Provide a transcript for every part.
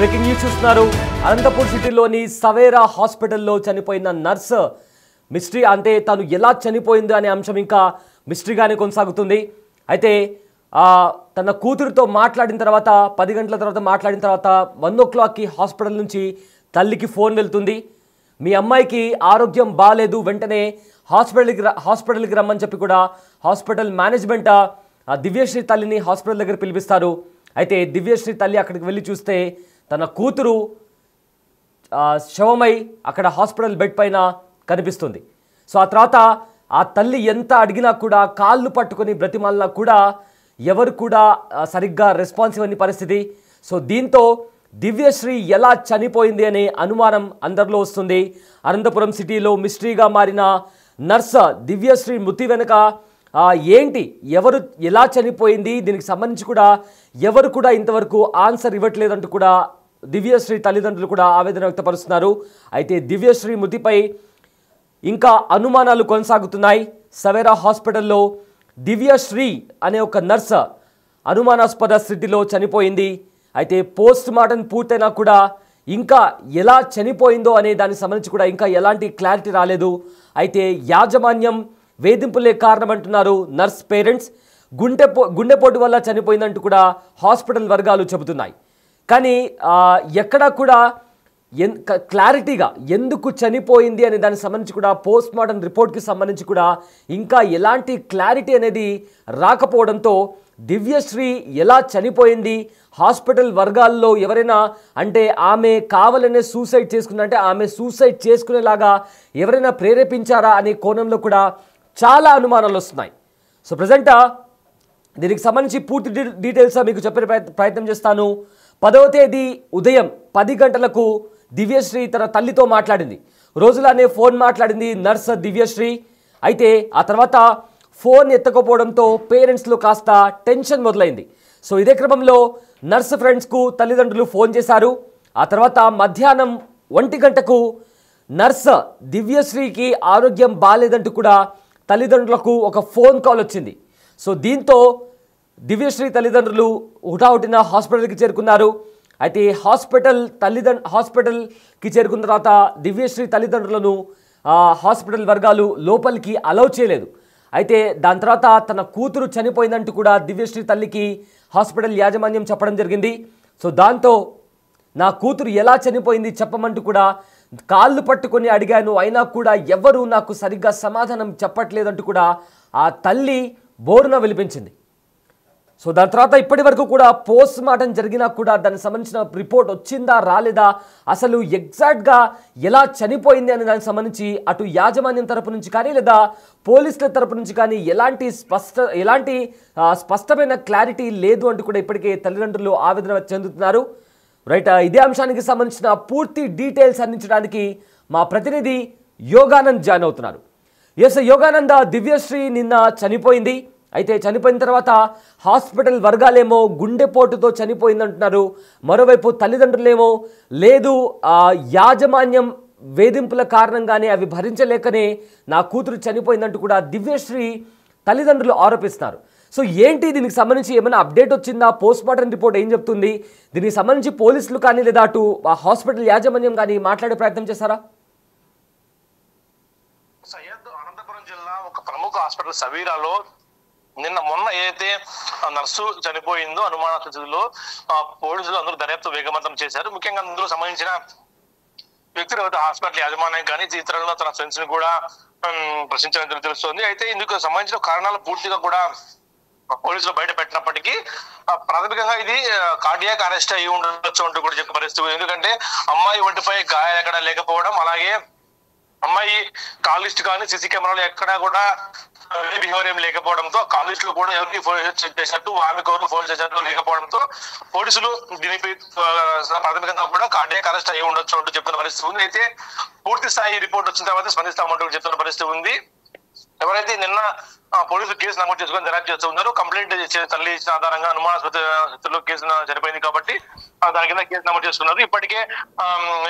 Breaking news చూస్తున్నారు. అనంతపూర్ సిటీలోని సవేరా హాస్పిటల్లో చనిపోయిన నర్స్ మిస్టరీ, అంటే తను ఎలా చనిపోయింది అనే అంశం ఇంకా మిస్టరీగానే కొనసాగుతుంది. అయితే తన కూతురుతో మాట్లాడిన తర్వాత 10 గంటల తర్వాత మాట్లాడిన తర్వాత 1 o'clockకి హాస్పిటల్ నుంచి తల్లికి ఫోన్ వెళ్తుంది. మీ అమ్మాయికి ఆరోగ్యం బాగాలేదు, వెంటనే హాస్పిటల్కి రమ్మని చెప్పి కూడా హాస్పిటల్ మేనేజ్మెంట్ దివ్యశ్రీ తల్లిని హాస్పిటల్ దగ్గర పిలిపిస్తారు. అయితే దివ్యశ్రీ తల్లి అక్కడికి వెళ్ళి చూస్తే తన కూతురు శవమై అక్కడ హాస్పిటల్ బెడ్ పైన కనిపిస్తుంది. సో ఆ తర్వాత ఆ తల్లి ఎంత అడిగినా కూడా, కాళ్ళు పట్టుకొని బ్రతిమాలినా కూడా ఎవరు కూడా సరిగ్గా రెస్పాన్స్ ఇవ్వని పరిస్థితి. సో దీంతో దివ్యశ్రీ ఎలా చనిపోయింది అనే అనుమానం అందరిలో వస్తుంది. అనంతపురం సిటీలో మిస్టరీగా మారిన నర్స్ దివ్యశ్రీ మృతి వెనుక ఏంటి, ఎవరు ఎలా చనిపోయింది, దీనికి సంబంధించి కూడా ఎవరు కూడా ఇంతవరకు ఆన్సర్ ఇవ్వట్లేదంటూ కూడా దివ్యశ్రీ తల్లిదండ్రులు కూడా ఆవేదన వ్యక్తపరుస్తున్నారు. అయితే దివ్యశ్రీ మృతిపై ఇంకా అనుమానాలు కొనసాగుతున్నాయి. సవేరా హాస్పిటల్లో దివ్యశ్రీ అనే ఒక నర్స్ అనుమానాస్పద స్థితిలో చనిపోయింది. అయితే పోస్ట్ మార్టం పూర్తయినా కూడా ఇంకా ఎలా చనిపోయిందో అనే దానికి సంబంధించి కూడా ఇంకా ఎలాంటి క్లారిటీ రాలేదు. అయితే యాజమాన్యం వేధింపులే కారణమంటున్నారు నర్స్ పేరెంట్స్. గుండెపోటు వల్ల చనిపోయిందంటూ కూడా హాస్పిటల్ వర్గాలు చెబుతున్నాయి. కానీ ఎక్కడా కూడా క్లారిటీగా ఎందుకు చనిపోయింది అనే దానికి సంబంధించి కూడా పోస్ట్ మార్టం రిపోర్ట్కి సంబంధించి కూడా ఇంకా ఎలాంటి క్లారిటీ అనేది రాకపోవడంతో దివ్యశ్రీ ఎలా చనిపోయింది, హాస్పిటల్ వర్గాల్లో ఎవరైనా, అంటే ఆమె కావాలనే సూసైడ్ చేసుకున్నా, అంటే ఆమె సూసైడ్ చేసుకునేలాగా ఎవరైనా ప్రేరేపించారా అనే కోణంలో కూడా చాలా అనుమానాలు వస్తున్నాయి. సో ప్రజెంట్ దీనికి సంబంధించి పూర్తి డీటెయిల్స్ మీకు చెప్పే ప్రయత్నం చేస్తాను. 10వ తేదీ ఉదయం 10 గంటలకు దివ్యశ్రీ తన తల్లితో మాట్లాడింది. రోజులానే ఫోన్ మాట్లాడింది నర్స్ దివ్యశ్రీ. అయితే ఆ తర్వాత ఫోన్ ఎత్తకపోవడంతో పేరెంట్స్లో కాస్త టెన్షన్ మొదలైంది. సో ఇదే క్రమంలో నర్స్ ఫ్రెండ్స్కు తల్లిదండ్రులు ఫోన్ చేశారు. ఆ తర్వాత మధ్యాహ్నం 1 గంటకు నర్స్ దివ్యశ్రీకి ఆరోగ్యం బాగాలేదంటూ కూడా తల్లిదండ్రులకు ఒక ఫోన్ కాల్ వచ్చింది. సో దీంతో దివ్యశ్రీ తల్లిదండ్రులు హుటాహుటిన హాస్పిటల్కి చేరుకున్నారు. అయితే హాస్పిటల్కి చేరుకున్న తర్వాత దివ్యశ్రీ తల్లిదండ్రులను హాస్పిటల్ వర్గాలు లోపలికి అలౌ చేయలేదు. అయితే దాని తర్వాత తన కూతురు చనిపోయిందంటూ కూడా దివ్యశ్రీ తల్లికి హాస్పిటల్ యాజమాన్యం చెప్పడం జరిగింది. సో దాంతో నా కూతురు ఎలా చనిపోయింది చెప్పమంటూ కూడా కాళ్ళు పట్టుకొని అడిగాను, అయినా కూడా ఎవరు నాకు సరిగ్గా సమాధానం చెప్పట్లేదంటూ కూడా ఆ తల్లి బోరున విలిపించింది. సో దాని తర్వాత ఇప్పటి వరకు కూడా పోస్ట్ మార్టం జరిగినా కూడా దానికి సంబంధించిన రిపోర్ట్ వచ్చిందా రాలేదా, అసలు ఎగ్జాక్ట్గా ఎలా చనిపోయింది అనే దానికి సంబంధించి అటు యాజమాన్యం తరపు నుంచి కానీ లేదా పోలీసుల తరపు నుంచి కానీ ఎలాంటి స్పష్టమైన క్లారిటీ లేదు అంటూ కూడా ఇప్పటికే తల్లిదండ్రులు ఆవేదన చెందుతున్నారు. రైట్, ఇదే అంశానికి సంబంధించిన పూర్తి డీటెయిల్స్ అందించడానికి మా ప్రతినిధి యోగానంద్ జాయిన్ అవుతున్నారు. ఎస్ యోగానంద, దివ్యశ్రీ నిన్న చనిపోయింది. అయితే చనిపోయిన తర్వాత హాస్పిటల్ వర్గాలేమో గుండెపోటుతో చనిపోయిందంటున్నారు. మరోవైపు తల్లిదండ్రులేమో లేదు, యాజమాన్యం వేధింపుల కారణంగానే అవి భరించలేకనే నా కూతురు చనిపోయిందంటూ కూడా దివ్యశ్రీ తల్లిదండ్రులు ఆరోపిస్తున్నారు. సో ఏంటి, దీనికి సంబంధించి ఏమైనా అప్డేట్ వచ్చిందా? పోస్ట్ మార్టం రిపోర్ట్ ఏం చెప్తుంది? దీనికి సంబంధించి పోలీసులు కానీ లేదా అటు హాస్పిటల్ యాజమాన్యం కానీ మాట్లాడే ప్రయత్నం చేశారా? సయ్యద్, అనంతపురం జిల్లా ఒక ప్రముఖ హాస్పిటల్ సవీరాలో మొన్న ఏదైతే నర్సు చనిపోయిందో అనుమానాస్పద స్థితిలో పోలీసులు అందరూ దర్యాప్తు వేగవంతం చేశారు. ముఖ్యంగా అందులో సంబంధించిన వ్యక్తులు హాస్పిటల్ యాజమాన్యం కానీ ఇతరులను తన ఫ్రెండ్స్ ని కూడా ప్రశ్నించినట్టు తెలుస్తోంది. అయితే ఇందుకు సంబంధించిన కారణాలు పూర్తిగా కూడా పోలీసులు బయట పెట్టినప్పటికీ ప్రాథమికంగా ఇది కార్డియాక్ అరెస్ట్ అయ్యి ఉండొచ్చు అంటూ కూడా చెప్పే పరిస్థితి. ఎందుకంటే అమ్మాయి ఒంటిపై గాయాలు ఎక్కడ లేకపోవడం, అలాగే అమ్మాయి కాల్ లిస్ట్ కానీ సీసీ కెమెరాలు ఎక్కడా కూడా బిహేవియర్ ఏం లేకపోవడంతో, కాల్ లిస్ట్ లో కూడా ఎవరికి ఫోన్ చేసినట్టు ఆమెకు ఎవరు ఫోన్ చేసినట్టు లేకపోవడంతో పోలీసులు దీనిపై ప్రాథమికంగా కూడా కార్డియాక్ అరెస్ట్ అయ్యి ఉండొచ్చు అంటూ చెప్తున్న పరిస్థితి ఉంది. అయితే పూర్తి స్థాయి రిపోర్ట్ వచ్చిన తర్వాత స్పందిస్తామంటూ చెప్తున్న పరిస్థితి ఉంది. ఎవరైతే నిన్న పోలీసులు కేసు నమోదు చేసుకుని దర్యాప్తు చేస్తూ ఉన్నారో, కంప్లైంట్ తల్లి ఇచ్చిన ఆధారంగా అనుమానాస్పద కేసు సరిపోయింది కాబట్టి దాని కింద కేసు నమోదు చేసుకున్నారు. ఇప్పటికే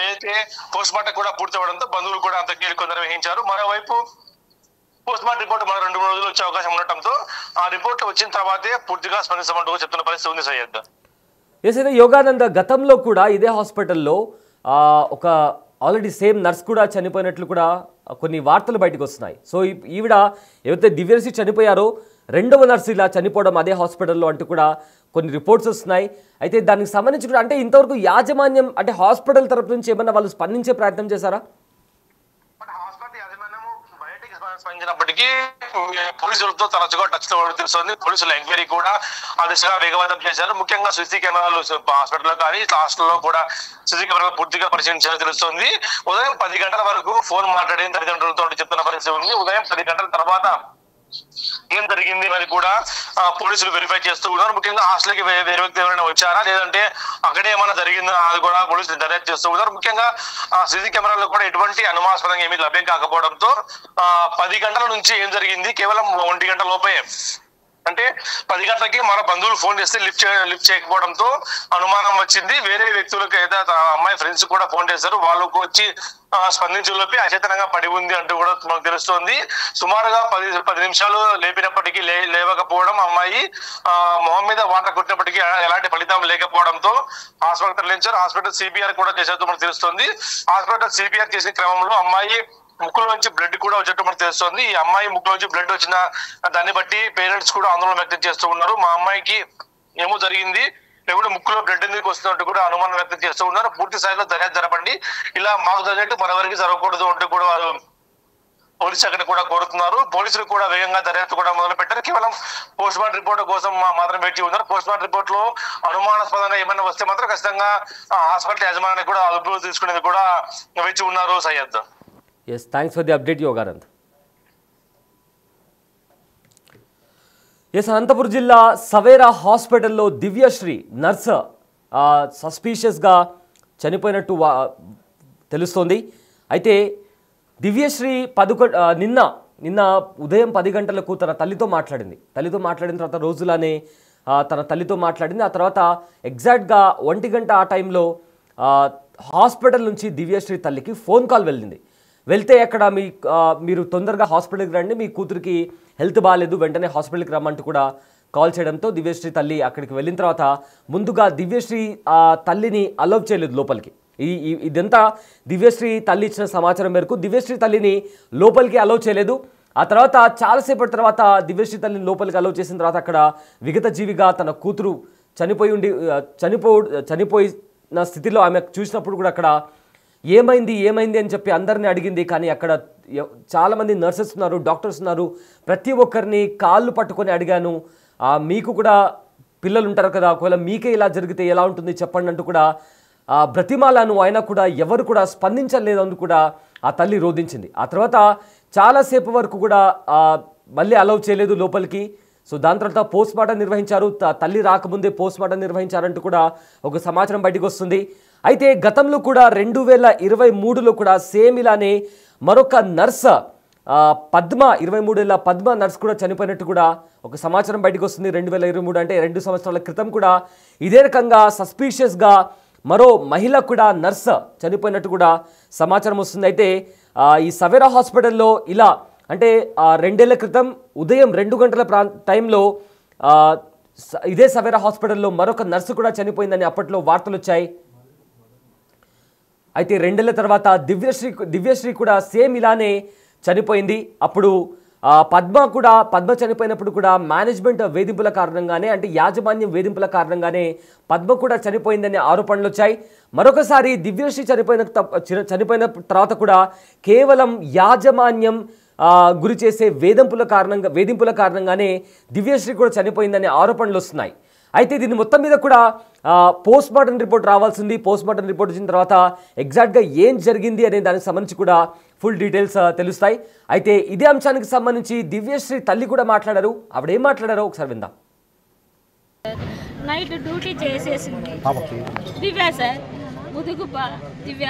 ఏదైతే పోస్ట్ మార్టం కూడా పూర్తవడంతో బంధువులు కూడా అంత్యక్రియలు నిర్వహించారు. మరోవైపు పోస్ట్ మార్టం రిపోర్ట్ మరో 2-3 రోజులు వచ్చే అవకాశం ఉండటంతో ఆ రిపోర్ట్ వచ్చిన తర్వాతే పూర్తిగా స్పందిస్తామంటూ చెప్తున్న పరిస్థితి ఉంది. సయ్యద్, ఏదైతే యోగానంద గతంలో కూడా ఇదే హాస్పిటల్లో ఒక ఆల్రెడీ సేమ్ నర్స్ కూడా చనిపోయినట్లు కూడా కొన్ని వార్తలు బయటకు వస్తున్నాయి. సో ఈవిడ ఏవైతే దివ్యశ్రీ చనిపోయారో రెండవ నర్సు ఇలా చనిపోవడం అదే హాస్పిటల్లో అంటూ కూడా కొన్ని రిపోర్ట్స్ వస్తున్నాయి. అయితే దానికి సంబంధించి కూడా అంటే ఇంతవరకు యాజమాన్యం అంటే హాస్పిటల్ తరపు నుంచి ఏమన్నా వాళ్ళు స్పందించే ప్రయత్నం చేశారా? స్పందించినప్పటికీ పోలీసులతో తరచుగా టచ్ లో తెలుస్తుంది. పోలీసులు ఎంక్వైరీ కూడా ఆ దిశగా వేగవంతం చేశారు. ముఖ్యంగా సీసీ కెమెరాలు హాస్పిటల్లో కానీ హాస్టల్లో కూడా సీసీ కెమెరాలు పూర్తిగా పరిశీలించాలని తెలుస్తుంది. ఉదయం 10 గంటల వరకు ఫోన్ మాట్లాడిన తల్లిదండ్రులతో చెప్తున్న పరిస్థితి ఉంది. ఉదయం 10 గంటల తర్వాత ఏం జరిగింది అని కూడా పోలీసులు వెరిఫై చేస్తూ ఉన్నారు. ముఖ్యంగా హాస్టల్కి వేరే వ్యక్తి ఎవరైనా వచ్చారా లేదంటే అక్కడే ఏమైనా జరిగిందా అది కూడా పోలీసులు దర్యాప్తు చేస్తూ ఉన్నారు. ముఖ్యంగా సీసీ కెమెరాలో కూడా ఎటువంటి అనుమానాస్పదంగా ఏమీ లభ్యం కాకపోవడంతో 10 గంటల నుంచి ఏం జరిగింది కేవలం 1 గంట లోపే అంటే 10 గంటలకి మన బంధువులు ఫోన్ చేస్తే లిఫ్ట్ చేయకపోవడంతో అనుమానం వచ్చింది. వేరే వ్యక్తులకు ఏదైతే అమ్మాయి ఫ్రెండ్స్ కూడా ఫోన్ చేశారు. వాళ్ళకు వచ్చి స్పందించలోపి అచేతనంగా పడి ఉంది అంటూ కూడా మనకు తెలుస్తోంది. సుమారుగా 10 నిమిషాలు లేపినప్పటికీ లేవకపోవడం, అమ్మాయి మొహం మీద వాటర్ కొట్టినప్పటికీ ఎలాంటి ఫలితం లేకపోవడంతో హాస్పిటల్ తరలించారు. హాస్పిటల్ సిపిఆర్ కూడా చేసేట్టు మనకు తెలుస్తోంది. హాస్పిటల్ సిపిఆర్ చేసిన క్రమంలో అమ్మాయి ముక్కులో నుంచి బ్లడ్ కూడా వచ్చేట్టు మనకు తెలుస్తుంది. ఈ అమ్మాయి ముక్కులో నుంచి బ్లడ్ వచ్చిన దాన్ని బట్టి పేరెంట్స్ కూడా ఆందోళన వ్యక్తం చేస్తూ ఉన్నారు. మా అమ్మాయికి ఏమో జరిగింది, లేకుంటే ముక్కులో బ్లడ్ ఎందుకు వస్తున్నట్టు కూడా అనుమానం వ్యక్తం చేస్తూ ఉన్నారు. పూర్తి స్థాయిలో దర్యాప్తు జరపండి, ఇలా మాకు జరిగినట్టు మరెవరికి జరగకూడదు అంటూ కూడా వారు పోలీసు శాఖని కూడా కోరుతున్నారు. పోలీసులు కూడా వేగంగా దర్యాప్తు కూడా మొదలు పెట్టారు. కేవలం పోస్ట్ మార్టం రిపోర్ట్ కోసం మాత్రం వేచి ఉన్నారు. పోస్ట్ మార్టం రిపోర్ట్ లో అనుమానాస్పదంగా ఏమైనా వస్తే మాత్రం ఖచ్చితంగా హాస్పిటల్ యాజమాన్యాన్ని కూడా అదుపులో తీసుకునేది కూడా వేచి ఉన్నారు. Syed. Yes, thanks for the update, Yoganand. Yes, Anantapuram జిల్లా సవేరా హాస్పిటల్లో దివ్యశ్రీ నర్స్ సస్పీషియస్గా చనిపోయినట్టు తెలుస్తోంది. అయితే దివ్యశ్రీ నిన్న ఉదయం 10 గంటలకు తన తల్లితో మాట్లాడిన తర్వాత రోజులానే తన తల్లితో మాట్లాడింది. ఆ తర్వాత ఎగ్జాక్ట్గా 1 గంట ఆ టైంలో హాస్పిటల్ నుంచి దివ్యశ్రీ తల్లికి ఫోన్ కాల్ వెళ్తే అక్కడ మీరు తొందరగా హాస్పిటల్కి రండి, మీ కూతురికి హెల్త్ బాగాలేదు, వెంటనే హాస్పిటల్కి రమ్మంటూ కూడా కాల్ చేయడంతో దివ్యశ్రీ తల్లి అక్కడికి వెళ్ళిన తర్వాత ముందుగా దివ్యశ్రీ తల్లిని అలౌ చేయలేదు లోపలికి. ఇదంతా దివ్యశ్రీ తల్లి ఇచ్చిన సమాచారం మేరకు దివ్యశ్రీ తల్లిని లోపలికి అలౌ చేయలేదు. ఆ తర్వాత చాలాసేపటి తర్వాత దివ్యశ్రీ తల్లిని లోపలికి అలౌ చేసిన తర్వాత అక్కడ విగత జీవిగా తన కూతురు చనిపోయిన స్థితిలో ఆమె చూసినప్పుడు కూడా అక్కడ ఏమైంది అని చెప్పి అందరినీ అడిగింది. కానీ అక్కడ చాలామంది నర్సెస్ ఉన్నారు, డాక్టర్స్ ఉన్నారు, ప్రతి ఒక్కరిని కాళ్ళు పట్టుకొని అడిగాను, మీకు కూడా పిల్లలు ఉంటారు కదా, ఒకవేళ మీకే ఇలా జరిగితే ఎలా ఉంటుంది చెప్పండి అంటూ కూడా బ్రతిమాలను. అయినా కూడా ఎవరు కూడా స్పందించలేదు అని కూడా ఆ తల్లి రోధించింది. ఆ తర్వాత చాలాసేపు వరకు కూడా మళ్ళీ అలౌ చేయలేదు లోపలికి. సో దాని తర్వాత పోస్ట్ మార్టం నిర్వహించారు. తల్లి రాకముందే పోస్ట్ మార్టం నిర్వహించారంటూ కూడా ఒక సమాచారం బయటకు వస్తుంది. అయితే గతంలో కూడా 2023లో కూడా సేమ్ ఇలానే మరొక నర్స్ పద్మ 23 ఏళ్ల పద్మ నర్స్ కూడా చనిపోయినట్టు కూడా ఒక సమాచారం బయటకు వస్తుంది. 2023 అంటే 2 సంవత్సరాల క్రితం కూడా ఇదే రకంగా సస్పీషియస్గా మరో మహిళ కూడా నర్స్ చనిపోయినట్టు కూడా సమాచారం వస్తుంది. అయితే ఈ సవేరా హాస్పిటల్లో ఇలా అంటే 2 ఏళ్ల క్రితం ఉదయం 2 గంటల టైంలో ఇదే సవేరా హాస్పిటల్లో మరొక నర్సు కూడా చనిపోయిందని అప్పట్లో వార్తలు వచ్చాయి. అయితే 2 ఏళ్ల తర్వాత దివ్యశ్రీ కూడా సేమ్ ఇలానే చనిపోయింది. అప్పుడు పద్మ చనిపోయినప్పుడు కూడా మేనేజ్మెంట్ వేధింపుల కారణంగానే అంటే యాజమాన్యం వేధింపుల కారణంగానే పద్మ కూడా చనిపోయిందనే ఆరోపణలు వచ్చాయి. మరొకసారి దివ్యశ్రీ చనిపోయిన తర్వాత కూడా కేవలం యాజమాన్యం గురి చేసే వేధింపుల కారణంగానే దివ్యశ్రీ కూడా చనిపోయిందనే ఆరోపణలు వస్తున్నాయి. అయితే దీని మొత్తం మీద కూడా పోస్ట్ మార్టం రిపోర్ట్ రావాల్సింది. పోస్ట్ మార్టం రిపోర్ట్ వచ్చిన తర్వాత ఎగ్జాక్ట్గా ఏం జరిగింది అనే దానికి సంబంధించి కూడా ఫుల్ డీటెయిల్స్ తెలుస్తాయి. అయితే ఇదే అంశానికి సంబంధించి దివ్యశ్రీ తల్లి కూడా మాట్లాడారు. ఆవిడ ఏం మాట్లాడారో ఒకసారి విందాం. నైట్ డ్యూటీ చేసేసింది దివ్య సార్, ముదుగుప దివ్య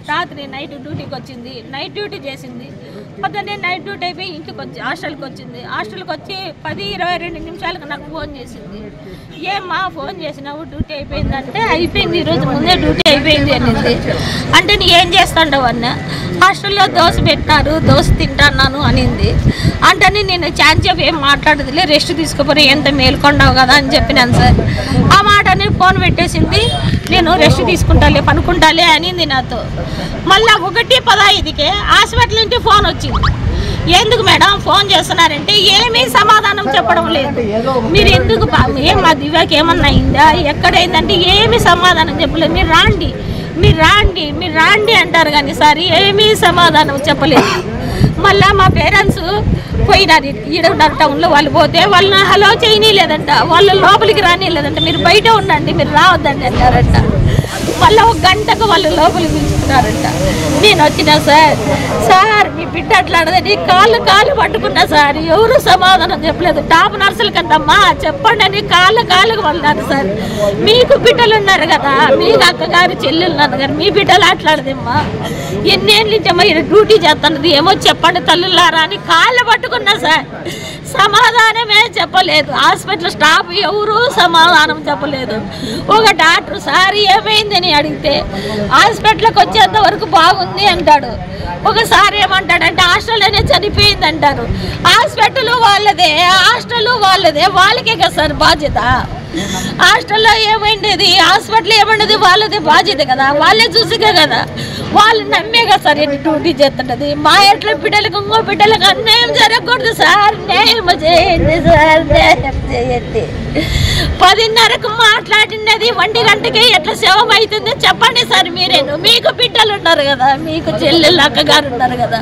రాత్రి నైట్ డ్యూటీకి వచ్చింది. నైట్ డ్యూటీ చేసింది. పొద్దున్నే నైట్ డ్యూటీ అయిపోయి ఇంటికి వచ్చి హాస్టల్కి వచ్చింది. హాస్టల్కి వచ్చి 10-22 నిమిషాలకు నాకు ఫోన్ చేసింది. ఏమ్మా ఫోన్ చేసినావు, డ్యూటీ అయిపోయిందంటే అయిపోయింది, ఈరోజు ముందే డ్యూటీ అయిపోయింది అనింది. అంటే నీ ఏం చేస్తాండవు అన్న. హాస్టల్లో దోశ పెట్టారు, దోశ తింటాను అనింది. అంటే నేను ఛాన్స్ చెప్పి ఏం మాట్లాడదులే, రెస్ట్ తీసుకుపోయి ఎంత మేల్కొండావు కదా అని చెప్పినాను సార్. ఆ మాటని ఫోన్ పెట్టేసింది. నేను రెస్ట్ తీసుకుంటాలే, పనుకుంటాలే అనింది నాతో. మళ్ళీ 1:15కే హాస్పిటల్ నుంచి ఫోన్ వచ్చింది. ఎందుకు మేడం ఫోన్ చేస్తున్నారంటే ఏమీ సమాధానం చెప్పడం లేదు. మీరు ఎందుకు ఏం మా దివ్యాకి ఏమన్నా అయిందా, ఎక్కడైందంటే ఏమీ సమాధానం చెప్పలేదు. మీరు రాండి అంటారు కానీ సార్ ఏమీ సమాధానం చెప్పలేదు. మళ్ళీ మా పేరెంట్స్ పోయినారు ఈడున్నారు టౌన్లో. వాళ్ళు పోతే వాళ్ళని హలో చేయనీలేదంట, వాళ్ళు లోపలికి రానిలేదంట. మీరు బయట ఉండండి, మీరు రావద్దండి అంటారంట. మళ్ళీ 1 గంటకు వాళ్ళు లోపలికి పిలుచుకున్నారంట. నేను వచ్చినా సార్ మీ బిడ్డ అట్లాడదని కాళ్ళు పట్టుకున్నా సార్. ఎవరు సమాధానం చెప్పలేదు. టాప్ నర్సుల కంటమ్మా చెప్పండి అని కాళ్ళకు వెళ్ళారు సార్. మీకు బిడ్డలు ఉన్నారు కదా, మీకు అక్కగారు చెల్లెలు ఉన్నారు కదా, మీ బిడ్డలు అట్లాడదమ్మా, ఎన్నేళ్ళ నుంచమ్మా డ్యూటీ చేస్తున్నది, ఏమో చెప్పండి తల్లులారా అని కాళ్ళు పట్టుకున్నా సార్. సమాధానమే చెప్పలేదు. హాస్పిటల్ స్టాఫ్ ఎవరు సమాధానం చెప్పలేదు. ఒక డాక్టర్ సార్ ఏమైందని అడిగితే హాస్పిటల్కి వచ్చేంత వరకు బాగుంది అంటాడు. ఒకసారి ఏమంటాడంటే హాస్టల్లోనే చనిపోయింది అంటారు. హాస్పిటల్ వాళ్ళదే, హాస్టల్ వాళ్ళదే, వాళ్ళకే కదా సార్ బాధ్యత. హాస్టల్లో ఏమైండేది, హాస్పిటల్ ఏమైండేది వాళ్ళదే బాధ్యత కదా, వాళ్ళే చూసిగా కదా, వాళ్ళు నమ్మే కదా సార్ ఎన్ని డ్యూటీ చేస్తుంటది. మా ఎట్ల బిడ్డలకు ఇంకో బిడ్డలకు అన్యాయం జరగకూడదు సార్. న్యాయం చేయండి సార్, న్యాయం చేయండి. 10:30కు మాట్లాడినది 1 గంటకి ఎట్లా శవం అవుతుందో చెప్పండి సార్ మీరేను. మీకు బిడ్డలు ఉన్నారు కదా, మీకు చెల్లెళ్ళు అక్కగారు ఉన్నారు కదా,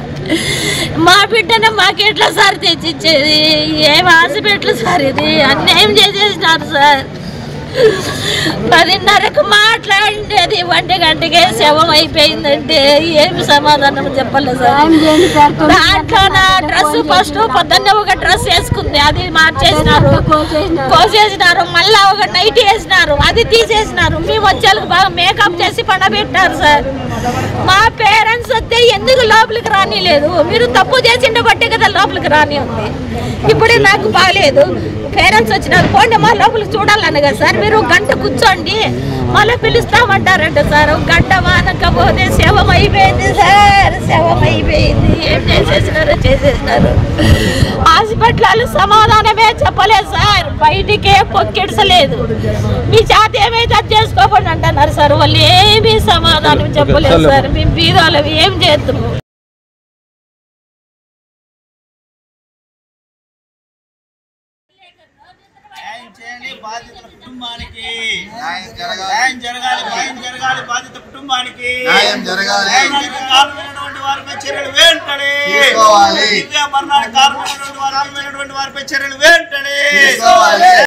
మా బిడ్డను మాకు ఎట్లా సార్ తెచ్చిచ్చేది? ఏం హాస్పిటల్ సార్ ఇది, అన్యాయం చేసేసినారు సార్. 10:30కు మాట్లాడేది 1 గంటకే శవం అయిపోయిందంటే ఏమి సమాధానం చెప్పలేదు సార్. దాంట్లో నా డ్రెస్ ఫస్ట్ పొద్దున్నే ఒక డ్రెస్ వేసుకుంది, అది మార్చేసినారు, కోసేసినారు. మళ్ళా ఒక నైట్ వేసినారు, అది తీసేసినారు. మేము వచ్చేళ్ళకి బాగా మేకప్ చేసి పండబెట్టారు సార్. మా పేరెంట్స్ వస్తే ఎందుకు లోపలికి రానిలేదు? మీరు తప్పు చేసిండే బట్టే కదా లోపలికి రాని ఉంది. ఇప్పుడే నాకు బాగలేదు, పేరెంట్స్ వచ్చినారు, పోండి మా లోపలికి చూడాలన్న కదా సార్. మీరు 1 గంట కూర్చోండి, మళ్ళీ పిలుస్తామంటారంట సార్. 1 గంట మానకపోతే శవం అయిపోయింది సార్, శవం అయిపోయింది. ఏం చేసేసినారు. హాస్పిటల్ సమాధానమే చెప్పలేదు సార్, బయటికే పొక్కిడ్చలేదు. మీ చేత ఏమైతే అది చేసుకోకండి అంటున్నారు సార్. వాళ్ళు ఏమీ సమాధానం చెప్పలేదు సార్. మేము బీదోళ్ళం ఏం చేద్దాము? బాధితుల కుటుంబానికి న్యాయం జరగాలి. బాధిత కుటుంబానికి న్యాయం జరగాలి. కారణమైనటువంటి వారిపై చర్యలు వెంటనే తీసుకోవాలి. దివ్య మరణానికి కారణమైనటువంటి వారిపై చర్యలు వెంటనే